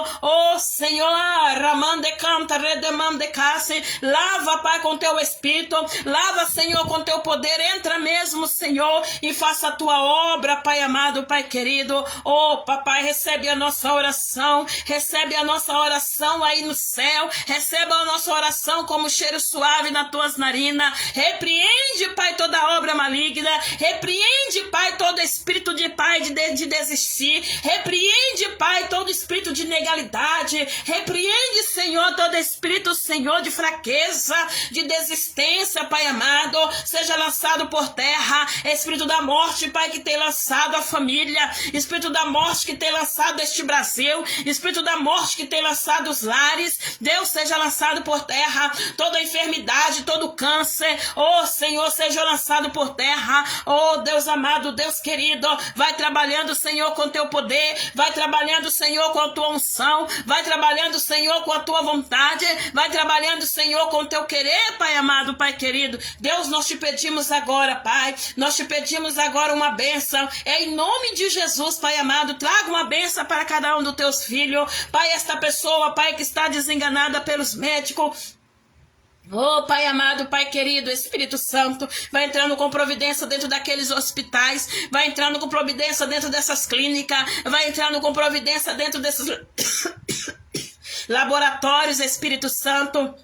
Senhor, ramande canta, redemande case, lava Lava, Pai, com teu Espírito. Lava, Senhor, com teu poder. Entra mesmo, Senhor, e faça a tua obra, Pai amado, Pai querido. Oh, papai, recebe a nossa oração. Recebe a nossa oração aí no céu. Receba a nossa oração como cheiro suave nas tuas narinas. Repreende, Pai, toda obra maligna. Repreende, Pai, todo espírito de Pai de desistir. Repreende, Pai, todo espírito de legalidade. Repreende, Senhor, todo espírito, Senhor, de fraqueza, de desistência, Pai amado. Seja lançado por terra. Espírito da morte, Pai, que tem lançado a família. Espírito da morte que tem lançado este Brasil. Espírito da morte que tem lançado os lares. Deus, seja lançado por terra. Toda enfermidade, todo câncer. Oh, Senhor, seja lançado por terra. Oh, Deus amado, Deus querido. Vai trabalhando, Senhor, com teu poder. Vai trabalhando, Senhor, com a tua unção. Vai trabalhando, Senhor, com a tua vontade. Vai trabalhando, Senhor, com o teu querer, Pai amado, Pai querido. Deus, nós te pedimos agora, Pai. Nós te pedimos agora uma bênção. É em nome de Jesus, Pai amado. Traga uma bênção para cada um dos teus filhos. Pai, esta pessoa, Pai, que está desenganada pelos médicos. Oh, Pai amado, Pai querido, Espírito Santo, vai entrando com providência dentro daqueles hospitais, vai entrando com providência dentro dessas clínicas, vai entrando com providência dentro desses laboratórios, Espírito Santo.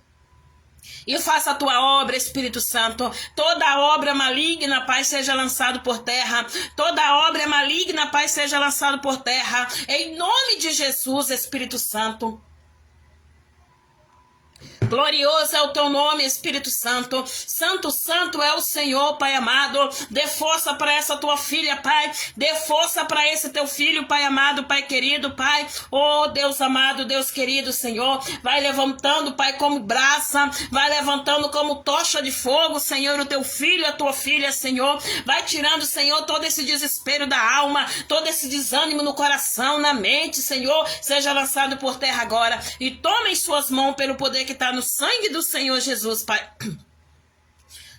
E faça a tua obra, Espírito Santo. Toda obra maligna, Pai, seja lançado por terra. Toda obra maligna, Pai, seja lançado por terra. Em nome de Jesus, Espírito Santo. Glorioso é o teu nome, Espírito Santo. Santo, santo é o Senhor, Pai amado. Dê força para essa tua filha, Pai. Dê força para esse teu filho, Pai amado, Pai querido, Pai. Oh, Deus amado, Deus querido, Senhor. Vai levantando, Pai, como braça. Vai levantando como tocha de fogo, Senhor, o teu filho, a tua filha, Senhor. Vai tirando, Senhor, todo esse desespero da alma, todo esse desânimo no coração, na mente, Senhor. Seja lançado por terra agora. E tome em suas mãos pelo poder que está no sangue do Senhor Jesus, Pai.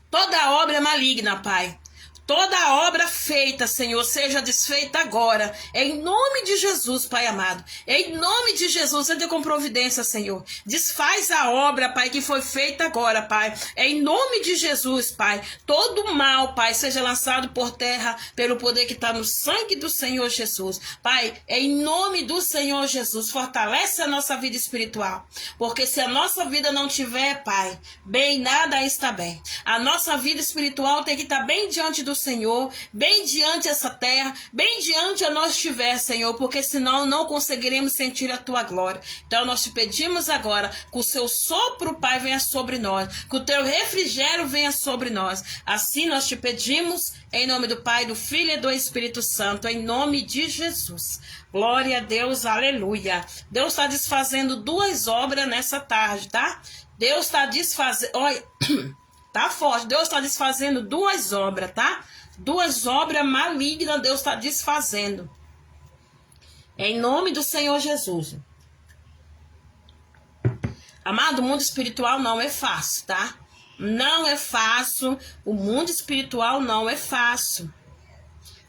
Toda obra maligna, Pai. Toda obra feita, Senhor, seja desfeita agora. Em nome de Jesus, Pai amado. Em nome de Jesus, entra com providência, Senhor. Desfaz a obra, Pai, que foi feita agora, Pai. Em nome de Jesus, Pai. Todo mal, Pai, seja lançado por terra pelo poder que está no sangue do Senhor Jesus. Pai, em nome do Senhor Jesus, fortalece a nossa vida espiritual. Porque se a nossa vida não tiver, Pai, bem, nada está bem. A nossa vida espiritual tem que estar bem diante do Senhor, bem diante essa terra, bem diante a nós estiver, Senhor, porque senão não conseguiremos sentir a tua glória. Então nós te pedimos agora que o seu sopro, Pai, venha sobre nós, que o teu refrigério venha sobre nós. Assim nós te pedimos, em nome do Pai, do Filho e do Espírito Santo, em nome de Jesus. Glória a Deus, aleluia. Deus está desfazendo duas obras nessa tarde, tá? Deus está desfazendo... Olha... Tá forte. Deus está desfazendo duas obras, tá? Duas obras malignas Deus está desfazendo. Em nome do Senhor Jesus. Amado, o mundo espiritual não é fácil, tá? Não é fácil. O mundo espiritual não é fácil.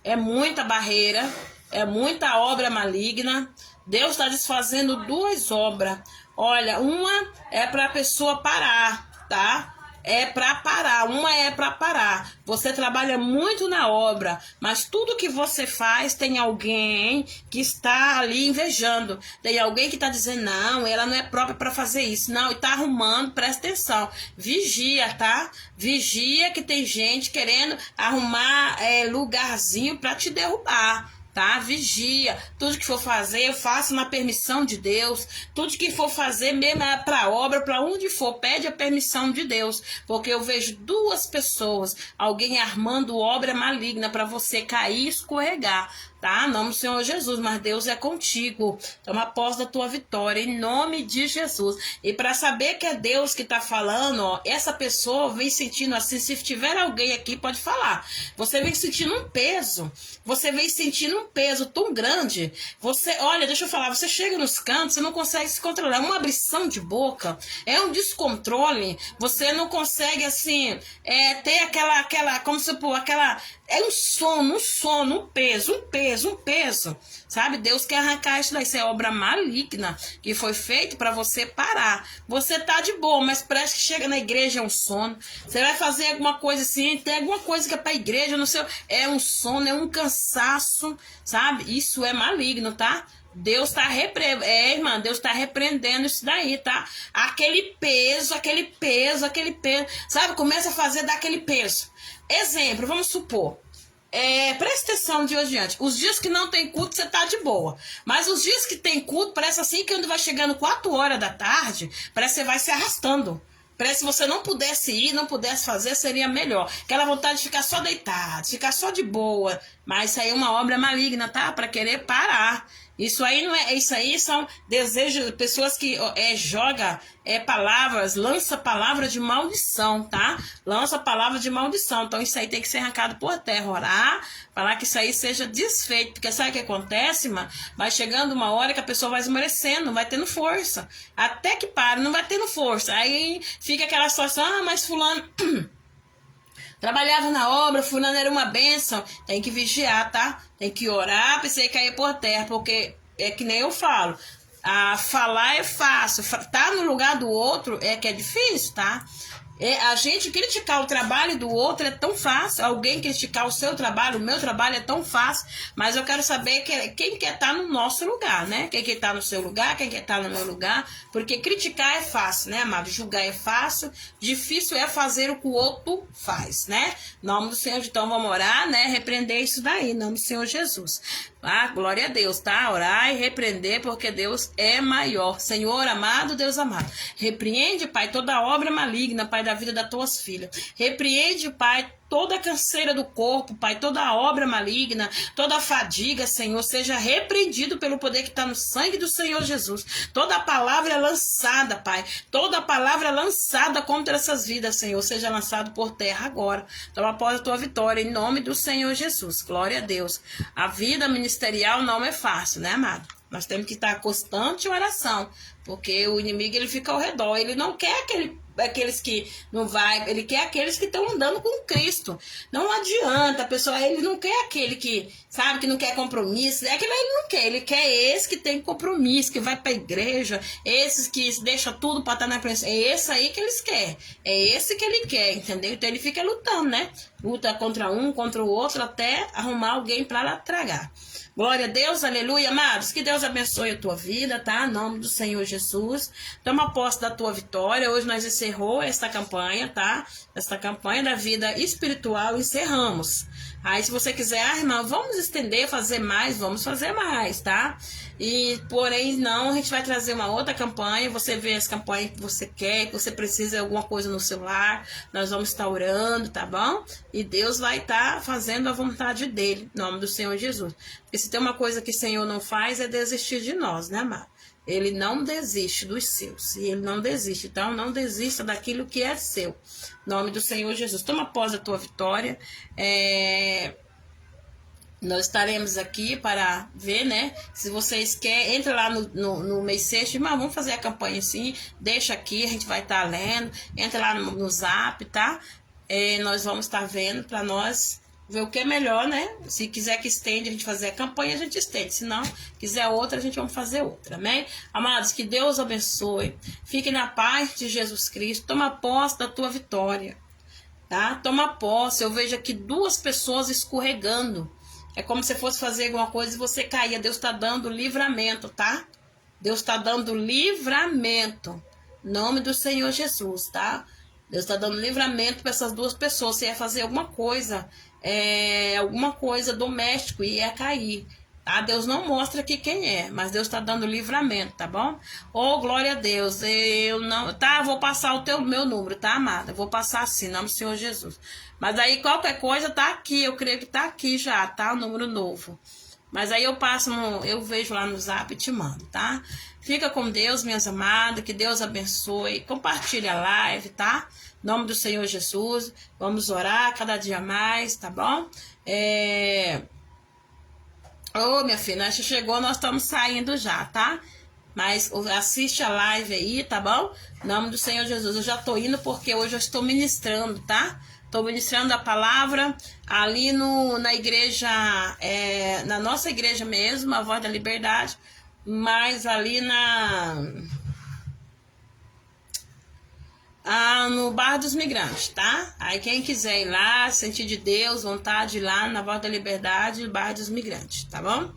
É muita barreira. É muita obra maligna. Deus está desfazendo duas obras. Olha, uma é para a pessoa parar, tá? É para parar, uma é para parar. Você trabalha muito na obra, mas tudo que você faz tem alguém que está ali invejando. Tem alguém que está dizendo, não, ela não é própria para fazer isso. Não, e está arrumando, presta atenção. Vigia, tá? Vigia que tem gente querendo arrumar lugarzinho para te derrubar. Tá? Vigia. Tudo que for fazer, eu faço na permissão de Deus. Tudo que for fazer, mesmo para obra, para onde for, pede a permissão de Deus. Porque eu vejo duas pessoas, alguém armando obra maligna para você cair e escorregar. Tá? Em nome do Senhor Jesus, mas Deus é contigo. Toma posse da tua vitória, em nome de Jesus. E para saber que é Deus que está falando, ó, essa pessoa vem sentindo assim, se tiver alguém aqui, pode falar. Você vem sentindo um peso. Você vem sentindo um peso tão grande. Você, olha, deixa eu falar, você chega nos cantos, você não consegue se controlar. É uma abrição de boca, é um descontrole. Você não consegue, assim, ter aquela como se for, aquela... É um sono, um peso, sabe? Deus quer arrancar isso daí. Isso é obra maligna que foi feito para você parar. Você tá de boa, mas parece que chega na igreja é um sono. Você vai fazer alguma coisa assim, tem alguma coisa que é pra igreja, não sei, é um sono, é um cansaço, sabe? Isso é maligno, tá? Deus tá irmã, Deus tá repreendendo isso daí, tá? Aquele peso, sabe? Começa a fazer daquele peso. Exemplo, vamos supor, presta atenção de hoje em diante. Os dias que não tem culto, você tá de boa. Mas os dias que tem culto, parece assim que quando vai chegando 4 horas da tarde, parece que você vai se arrastando. Parece que se você não pudesse ir, não pudesse fazer, seria melhor. Aquela vontade de ficar só deitado, ficar só de boa. Mas isso aí é uma obra maligna, tá? Para querer parar. Isso aí não é, isso aí são desejos, pessoas que joga palavras, lança palavras de maldição, tá? Lança palavras de maldição. Então isso aí tem que ser arrancado por terra, orar, para que isso aí seja desfeito. Porque sabe o que acontece, mano? Vai chegando uma hora que a pessoa vai esmorecendo, não vai tendo força. Até que pare, não vai tendo força. Aí fica aquela situação, mas fulano trabalhava na obra, fulano era uma bênção. Tem que vigiar, tá? Tem que orar pra você cair por terra, porque é que nem eu falo. Falar é fácil, tá no lugar do outro é que é difícil, tá? A gente criticar o trabalho do outro é tão fácil. Alguém criticar o seu trabalho, o meu trabalho é tão fácil. Mas eu quero saber quem quer estar no nosso lugar, né? Quem quer estar no seu lugar, quem quer estar no meu lugar. Porque criticar é fácil, né, amado? Julgar é fácil. Difícil é fazer o que o outro faz, né? Em nome do Senhor, então vamos orar, né? Repreender isso daí, em nome do Senhor Jesus. Glória a Deus, tá? Orar e repreender, porque Deus é maior. Senhor amado, Deus amado. Repreende, Pai, toda obra maligna, Pai, da vida das tuas filhas. Repreende, Pai, toda a canseira do corpo, Pai, toda a obra maligna, toda a fadiga, Senhor, seja repreendido pelo poder que está no sangue do Senhor Jesus. Toda a palavra lançada, Pai, toda a palavra lançada contra essas vidas, Senhor, seja lançado por terra agora. Então, após a tua vitória, em nome do Senhor Jesus. Glória a Deus. A vida ministerial não é fácil, né, amado? Nós temos que estar constante em oração, porque o inimigo ele fica ao redor, ele não quer aqueles que não vai, ele quer aqueles que estão andando com Cristo. Não adianta, pessoal, ele não quer aquele que, sabe, que não quer compromisso, aquele ele não quer, ele quer esse que tem compromisso, que vai para a igreja, esses que deixa tudo para estar na presença, é esse aí que eles querem, é esse que ele quer, entendeu? Então ele fica lutando, né? Luta contra um, contra o outro, até arrumar alguém para tragar. Glória a Deus, aleluia, amados. Que Deus abençoe a tua vida, tá? Em nome do Senhor Jesus. Toma posse da tua vitória. Hoje nós encerrou esta campanha, tá? Esta campanha da vida espiritual, encerramos. Aí, se você quiser, irmã, vamos estender, fazer mais, vamos fazer mais, tá? Porém, não, a gente vai trazer uma outra campanha. Você vê as campanhas que você quer, que você precisa de alguma coisa no celular. Nós vamos estar orando, tá bom? E Deus vai estar fazendo a vontade dele, em nome do Senhor Jesus. Porque se tem uma coisa que o Senhor não faz, é desistir de nós, né, amado? Ele não desiste dos seus. E ele não desiste. Então, não desista daquilo que é seu. Em nome do Senhor Jesus. Toma posse da tua vitória. Nós estaremos aqui para ver, né? Se vocês querem, entra lá no mês 6, mas vamos fazer a campanha assim. Deixa aqui, a gente vai estar lendo. Entra lá no Zap, tá? Nós vamos estar vendo para nós ver o que é melhor, né? Se quiser que estende, a gente fazer a campanha, a gente estende. Se não, quiser outra, a gente vai fazer outra, amém? Amados, que Deus abençoe. Fique na paz de Jesus Cristo. Toma posse da tua vitória, tá? Toma posse. Eu vejo aqui 2 pessoas escorregando. É como se fosse fazer alguma coisa e você caía. Deus está dando livramento, tá? Deus está dando livramento. Em nome do Senhor Jesus, tá? Deus está dando livramento para essas 2 pessoas. Você ia fazer alguma coisa doméstico e ia cair, tá? Deus não mostra aqui quem é, mas Deus está dando livramento, tá bom? Glória a Deus. Vou passar meu número, tá, amada? Eu vou passar assim, em nome do Senhor Jesus. Mas aí qualquer coisa tá aqui, eu creio que tá aqui já, tá? O número novo. Mas aí eu vejo lá no Zap e te mando, tá? Fica com Deus, minhas amadas, que Deus abençoe. Compartilha a live, tá? Em nome do Senhor Jesus, vamos orar cada dia mais, tá bom? Minha filha, nós chegou, nós estamos saindo já, tá? Mas assiste a live aí, tá bom? Em nome do Senhor Jesus. Eu já tô indo porque hoje eu estou ministrando, tá? Estou ministrando a palavra ali na igreja, na nossa igreja mesmo, a Voz da Liberdade, mas ali no Bar dos Migrantes, tá? Aí quem quiser ir lá, sentir de Deus, vontade de ir lá na Voz da Liberdade, Bar dos Migrantes, tá bom?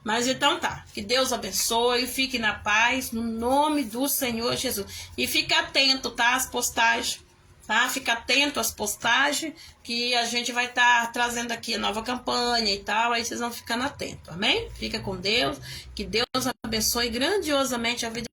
Mas então tá, que Deus abençoe, fique na paz, no nome do Senhor Jesus. E fique atento, tá? As postagens, tá? Fica atento às postagens, que a gente vai estar trazendo aqui a nova campanha e tal, aí vocês vão ficando atentos, amém? Fica com Deus, que Deus abençoe grandiosamente a vida de